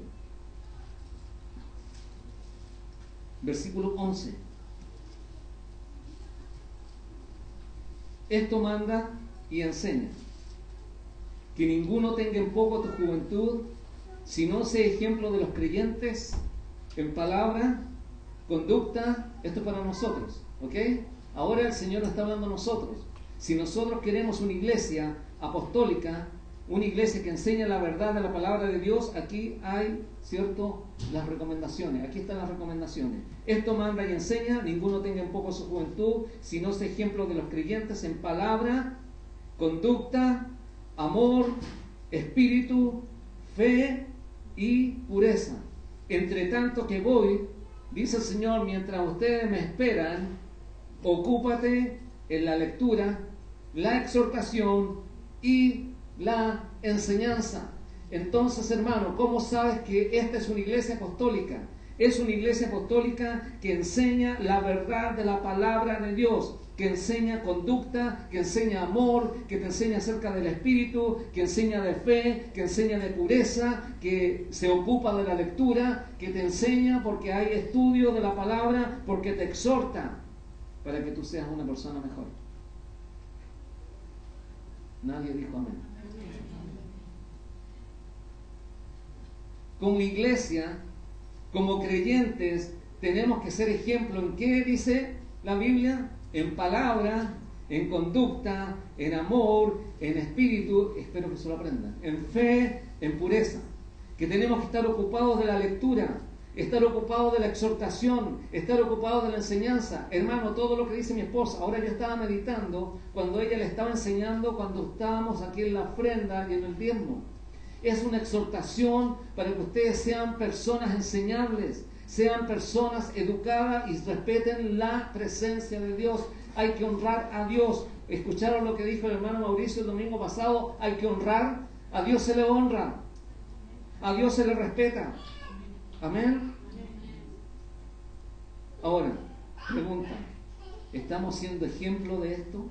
Versículo 11. Esto manda y enseña. Que ninguno tenga en poco tu juventud, sino sea ejemplo de los creyentes en palabra, conducta. Esto es para nosotros, ¿ok? Ahora el Señor nos está hablando a nosotros. Si nosotros queremos una iglesia apostólica, una iglesia que enseña la verdad de la palabra de Dios, aquí hay, ¿cierto?, las recomendaciones. Aquí están las recomendaciones. Esto manda y enseña, ninguno tenga en poco su juventud, sino sea ejemplo de los creyentes en palabra, conducta, amor, espíritu, fe y pureza. Entre tanto que voy, dice el Señor, mientras ustedes me esperan, ocúpate en la lectura, la exhortación y la enseñanza. Entonces, hermano, ¿cómo sabes que esta es una iglesia apostólica? Es una iglesia apostólica que enseña la verdad de la palabra de Dios, que enseña conducta, que enseña amor, que te enseña acerca del espíritu, que enseña de fe, que enseña de pureza, que se ocupa de la lectura, que te enseña porque hay estudio de la palabra, porque te exhorta para que tú seas una persona mejor. Nadie dijo amén. Como iglesia, como creyentes, tenemos que ser ejemplo. ¿En qué dice la Biblia? En palabra, en conducta, en amor, en espíritu, espero que se lo aprendan, en fe, en pureza. Que tenemos que estar ocupados de la lectura, estar ocupados de la exhortación, estar ocupados de la enseñanza. Hermano, todo lo que dice mi esposa, ahora yo estaba meditando cuando ella le estaba enseñando cuando estábamos aquí en la ofrenda y en el diezmo. Es una exhortación para que ustedes sean personas enseñables, sean personas educadas y respeten la presencia de Dios. Hay que honrar a Dios. ¿Escucharon lo que dijo el hermano Mauricio el domingo pasado? Hay que honrar. A Dios se le honra. A Dios se le respeta. Amén. Ahora, pregunta, ¿estamos siendo ejemplo de esto?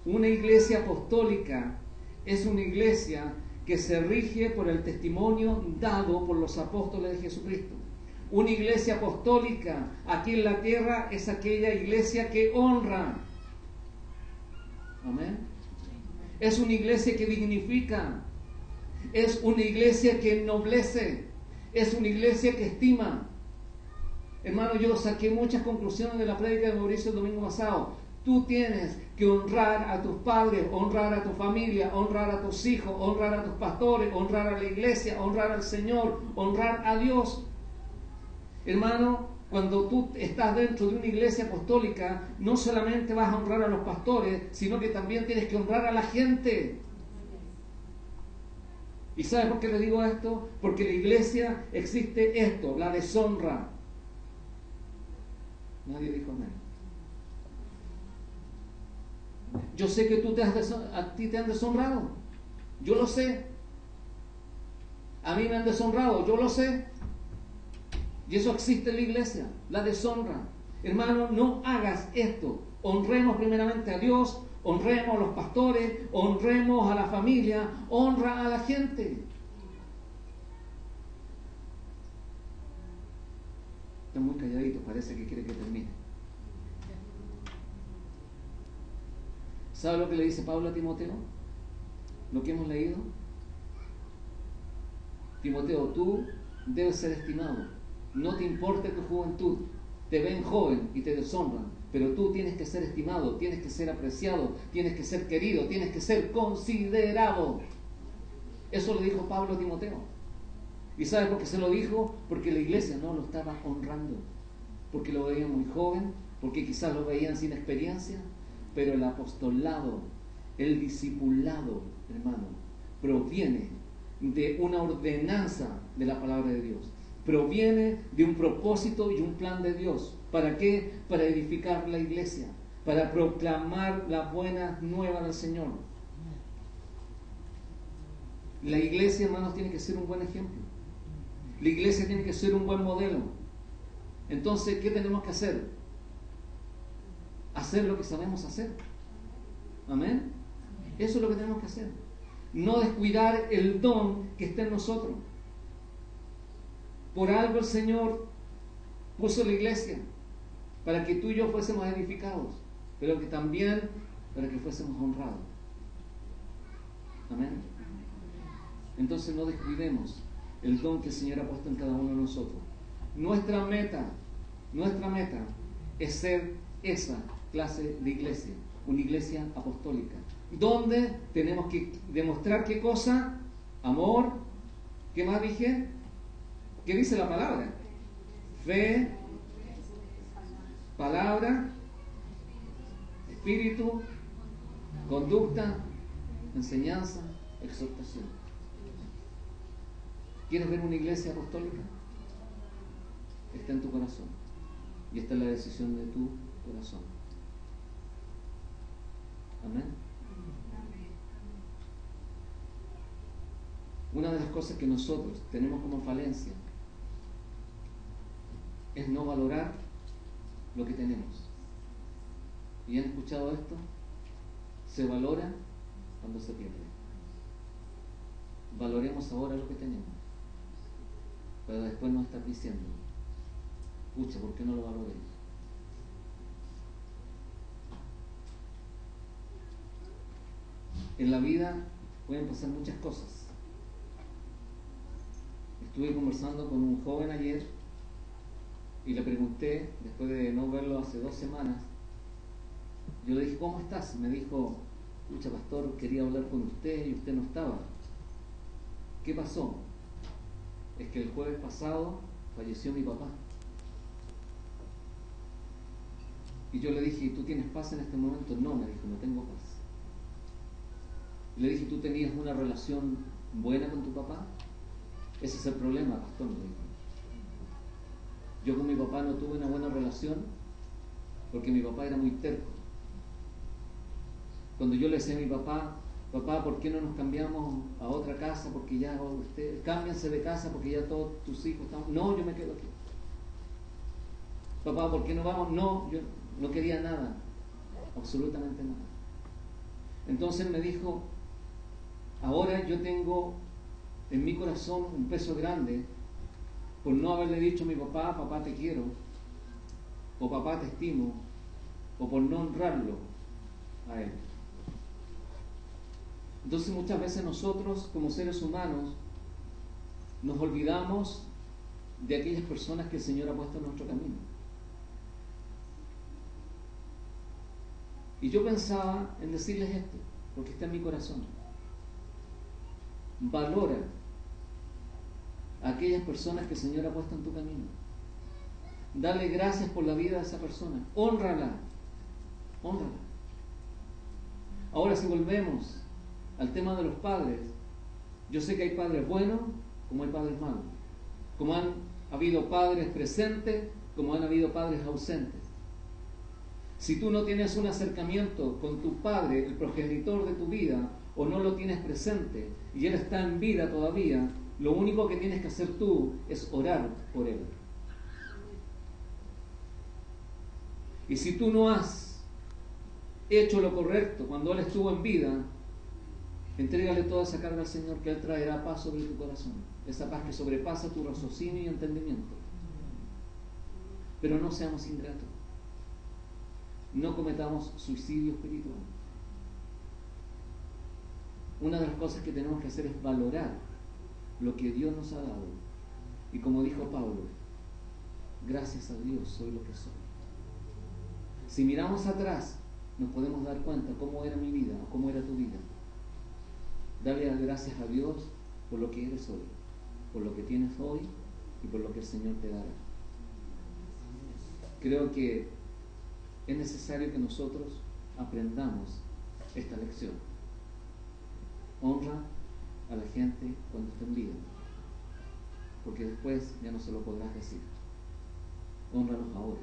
Una iglesia apostólica es una iglesia que se rige por el testimonio dado por los apóstoles de Jesucristo. Una iglesia apostólica aquí en la tierra es aquella iglesia que honra. Amén. Es una iglesia que dignifica. Es una iglesia que ennoblece. Es una iglesia que estima. Hermano, yo saqué muchas conclusiones de la prédica de Mauricio el domingo pasado. Tú tienes que honrar a tus padres, honrar a tu familia, honrar a tus hijos, honrar a tus pastores, honrar a la iglesia, honrar al Señor, honrar a Dios. Hermano, cuando tú estás dentro de una iglesia apostólica, no solamente vas a honrar a los pastores, sino que también tienes que honrar a la gente. ¿Y sabes por qué le digo esto? Porque en la iglesia existe esto, la deshonra. Nadie dijo amén. Yo sé que a ti te han deshonrado. Yo lo sé. A mí me han deshonrado. Yo lo sé. Y eso existe en la iglesia. La deshonra. Hermano, no hagas esto. Honremos primeramente a Dios. Honremos a los pastores. Honremos a la familia. Honra a la gente. Están muy calladitos. Parece que quiere que termine. ¿Sabe lo que le dice Pablo a Timoteo? Lo que hemos leído. Timoteo, tú debes ser estimado. No te importe tu juventud. Te ven joven y te deshonran. Pero tú tienes que ser estimado, tienes que ser apreciado, tienes que ser querido, tienes que ser considerado. Eso le dijo Pablo a Timoteo. ¿Y sabe por qué se lo dijo? Porque la iglesia no lo estaba honrando. Porque lo veían muy joven, porque quizás lo veían sin experiencia. Pero el apostolado, el discipulado, hermano, proviene de una ordenanza de la palabra de Dios. Proviene de un propósito y un plan de Dios. ¿Para qué? Para edificar la iglesia, para proclamar la buena nueva del Señor. La iglesia, hermanos, tiene que ser un buen ejemplo. La iglesia tiene que ser un buen modelo. Entonces, ¿qué tenemos que hacer? Hacer lo que sabemos hacer. Amén. Eso es lo que tenemos que hacer. No descuidar el don que está en nosotros. Por algo el Señor puso la iglesia. para que tú y yo fuésemos edificados, pero que también para que fuésemos honrados. Amén. Entonces no descuidemos el don que el Señor ha puesto en cada uno de nosotros. Nuestra meta es ser esa clase de iglesia, una iglesia apostólica, donde tenemos que demostrar qué cosa, amor, ¿qué más dije? ¿Qué dice la palabra? Fe, palabra, espíritu, conducta, enseñanza, exhortación. ¿Quieres ver una iglesia apostólica? Está en tu corazón. Y esta es la decisión de tu corazón. Amén. Una de las cosas que nosotros tenemos como falencia es no valorar lo que tenemos. ¿Y han escuchado esto? Se valora cuando se pierde. Valoremos ahora lo que tenemos, pero después no estar diciendo, pucha, ¿por qué no lo valoré? En la vida pueden pasar muchas cosas. Estuve conversando con un joven ayer y le pregunté, después de no verlo hace 2 semanas, yo le dije, ¿cómo estás? Me dijo, pucha, pastor, quería hablar con usted y usted no estaba. ¿Qué pasó? Es que el jueves pasado falleció mi papá. Y yo le dije, ¿tú tienes paz en este momento? No, me dijo, no tengo paz. Y le dije, ¿tú tenías una relación buena con tu papá? Ese es el problema, pastor, me dijo. Yo con mi papá no tuve una buena relación porque mi papá era muy terco. Cuando yo le decía a mi papá, papá, ¿por qué no nos cambiamos a otra casa? Porque ya cámbianse de casa porque ya todos tus hijos están... No, yo me quedo aquí. Papá, ¿por qué no vamos? No, yo no quería nada, absolutamente nada. Entonces me dijo, ahora yo tengo en mi corazón un peso grande por no haberle dicho a mi papá, papá te quiero, o papá te estimo, o por no honrarlo a él. Entonces muchas veces nosotros como seres humanos nos olvidamos de aquellas personas que el Señor ha puesto en nuestro camino. Y yo pensaba en decirles esto, porque está en mi corazón. Valora a aquellas personas que el Señor ha puesto en tu camino. Dale gracias por la vida de esa persona. Hónrala. Hónrala. Ahora si volvemos al tema de los padres, yo sé que hay padres buenos como hay padres malos. Como han habido padres presentes, como han habido padres ausentes. Si tú no tienes un acercamiento con tu padre, el progenitor de tu vida, o no lo tienes presente y él está en vida todavía, lo único que tienes que hacer tú es orar por él. Y si tú no has hecho lo correcto cuando él estuvo en vida, entrégale toda esa carga al Señor, que él traerá paz sobre tu corazón, esa paz que sobrepasa tu raciocinio y entendimiento. Pero no seamos ingratos, no cometamos suicidio espiritual. Una de las cosas que tenemos que hacer es valorar lo que Dios nos ha dado. Y como dijo Pablo, gracias a Dios soy lo que soy. Si miramos atrás, nos podemos dar cuenta cómo era mi vida o cómo era tu vida. Dale gracias a Dios por lo que eres hoy, por lo que tienes hoy y por lo que el Señor te dará. Creo que es necesario que nosotros aprendamos esta lección. Honra a la gente cuando esté en vida, porque después ya no se lo podrás decir. Hónralos ahora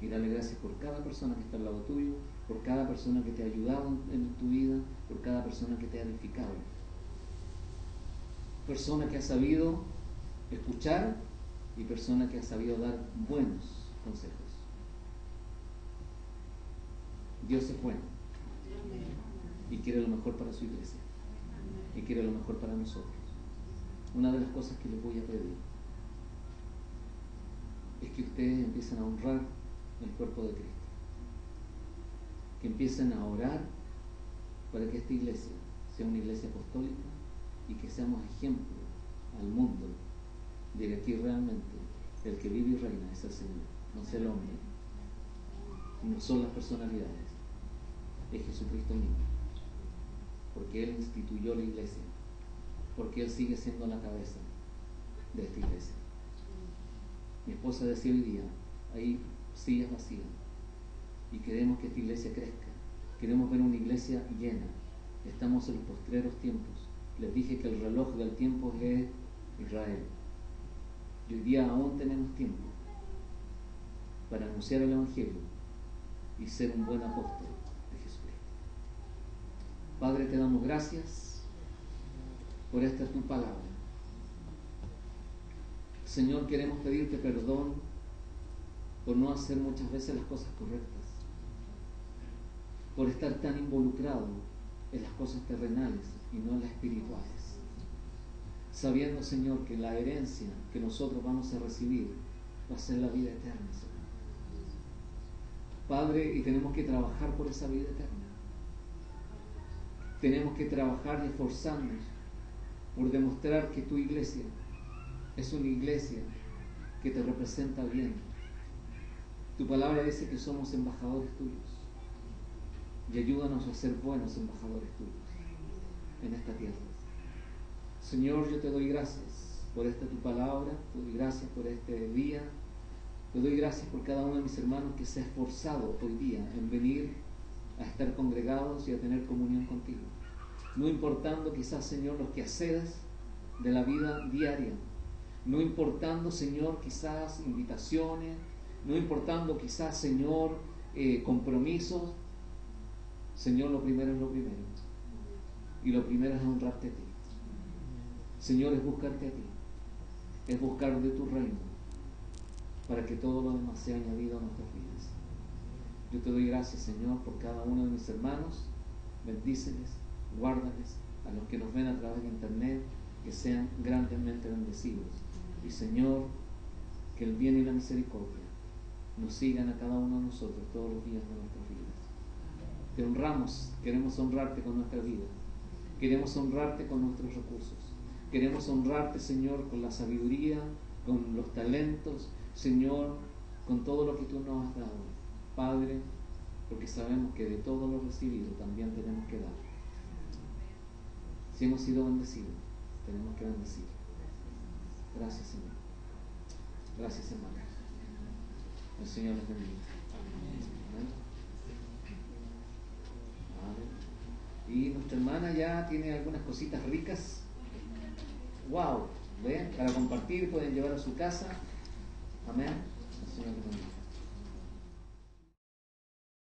y dale gracias por cada persona que está al lado tuyo, por cada persona que te ha ayudado en tu vida, por cada persona que te ha edificado. Persona que ha sabido escuchar y persona que ha sabido dar buenos consejos. Dios es bueno y quiere lo mejor para su iglesia y quiere lo mejor para nosotros. Una de las cosas que les voy a pedir es que ustedes empiecen a honrar el cuerpo de Cristo. Que empiecen a orar para que esta iglesia sea una iglesia apostólica y que seamos ejemplo al mundo de que aquí realmente el que vive y reina es el Señor, no es el hombre, no son las personalidades, es Jesucristo mismo, porque Él instituyó la iglesia, porque Él sigue siendo la cabeza de esta iglesia. Mi esposa decía hoy día, hay sillas vacías y queremos que esta iglesia crezca, queremos ver una iglesia llena. Estamos en los postreros tiempos. Les dije que el reloj del tiempo es Israel. Y hoy día aún tenemos tiempo para anunciar el Evangelio y ser un buen apóstol de Jesucristo. Padre, te damos gracias por esta tu palabra. Señor, queremos pedirte perdón por no hacer muchas veces las cosas correctas, por estar tan involucrado en las cosas terrenales y no en las espirituales, sabiendo, Señor, que la herencia que nosotros vamos a recibir va a ser la vida eterna, Señor. Padre, y tenemos que trabajar por esa vida eterna. Tenemos que trabajar y esforzarnos por demostrar que tu iglesia es una iglesia que te representa bien. Tu palabra dice que somos embajadores tuyos. Y ayúdanos a ser buenos embajadores tuyos en esta tierra. Señor, yo te doy gracias por esta tu palabra, te doy gracias por este día, te doy gracias por cada uno de mis hermanos que se ha esforzado hoy día en venir a estar congregados y a tener comunión contigo. No importando quizás, Señor, los quehaceres de la vida diaria, no importando, Señor, quizás invitaciones, no importando quizás, Señor, compromisos. Señor, lo primero es lo primero. Y lo primero es honrarte a ti. Señor, es buscarte a ti. Es buscar de tu reino para que todo lo demás sea añadido a nuestras vidas. Yo te doy gracias, Señor, por cada uno de mis hermanos. Bendíceles, guárdales. A los que nos ven a través de internet, que sean grandemente bendecidos. Y, Señor, que el bien y la misericordia nos sigan a cada uno de nosotros todos los días de nuestras vidas. Te honramos, queremos honrarte con nuestra vida, queremos honrarte con nuestros recursos, queremos honrarte, Señor, con la sabiduría, con los talentos, Señor, con todo lo que tú nos has dado, Padre, porque sabemos que de todo lo recibido también tenemos que dar. Si hemos sido bendecidos, tenemos que bendecir. Gracias, Señor. Gracias, hermano. El Señor les bendiga. Amén. Y nuestra hermana ya tiene algunas cositas ricas. ¡Wow! ¿Ven? Para compartir, pueden llevar a su casa. Amén. El Señor les bendiga.